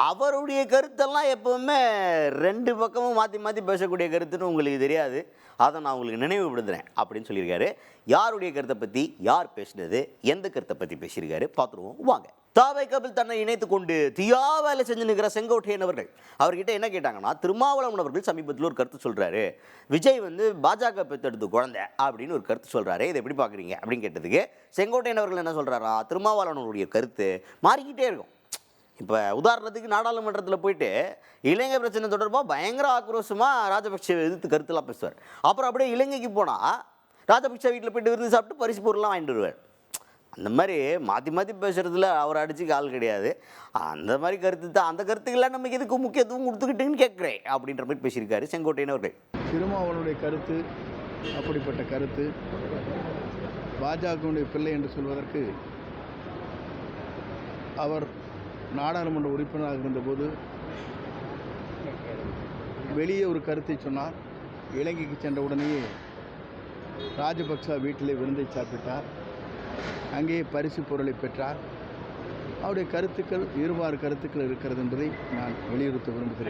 அவருடைய கருத்தெல்லாம் எப்பவுமே 2 பக்கமும் மாற்றி மாற்றி பேசக்கூடிய கருத்துன்னு உங்களுக்கு தெரியாது. அதை நான் உங்களுக்கு நினைவுபடுத்துகிறேன் அப்படின்னு சொல்லியிருக்காரு. யாருடைய கருத்தை பற்றி யார் பேசினது, எந்த கருத்தை பற்றி பேசியிருக்காரு பார்த்துருவோம் வாங்க. தாவைக்காவில் தன்னை இணைத்து கொண்டு தீயா வேலை செஞ்சு நிற்கிற செங்கோட்டையன் அவர்கள் அவர்கிட்ட என்ன கேட்டாங்கன்னா, திருமாவளவன் அவர்கள் சமீபத்தில் ஒரு கருத்து சொல்கிறாரு, விஜய் பாஜக பெற்றெடுத்து குழந்தை அப்படின்னு ஒரு கருத்து சொல்கிறாரு, இதை எப்படி பார்க்குறீங்க அப்படின்னு கேட்டதுக்கு செங்கோட்டையன் அவர்கள் என்ன சொல்கிறாரா, திருமாவளவனுடைய கருத்து மாறிக்கிட்டே இருக்கும். இப்போ உதாரணத்துக்கு நாடாளுமன்றத்தில் போயிட்டு இலங்கை பிரச்சனை தொடர்பாக பயங்கர ஆக்ரோஷமாக ராஜபக்சே எதிர்த்து கருத்துலாம் பேசுவார். அப்புறம் அப்படியே இலங்கைக்கு போனால் ராஜபக்சே வீட்டில் போய்ட்டு விருந்து சாப்பிட்டு பரிசு பொருள்லாம் வாங்கிட்டு வருவார். அந்த மாதிரி மாற்றி மாற்றி பேசுகிறதுல அவர் அடிச்சுக்கு ஆள் கிடையாது. அந்த மாதிரி கருத்து தான், அந்த கருத்துக்கெல்லாம் நமக்கு எதுக்கு முக்கியத்துவம் கொடுத்துக்கிட்டுன்னு கேட்குறேன் அப்படின்ற மாதிரி பேசியிருக்காரு செங்கோட்டையன் அவர்கள். திருமாவளவனுடைய கருத்து அப்படிப்பட்ட கருத்து பாஜகவுடைய பிள்ளை என்று சொல்வதற்கு, அவர் நாடாளுமன்ற உறுப்பினராக இருந்தபோது வெளியே ஒரு கருத்தை சொன்னார். இலங்கைக்கு சென்ற உடனேயே ராஜபக்சா வீட்டிலே விருந்தை சாப்பிட்டார், அங்கேயே பரிசு பொருளை பெற்றார். அவருடைய கருத்துக்கள் இருமாறு கருத்துக்கள் இருக்கிறது என்பதை நான் வலியுறுத்த விரும்புகிறேன்.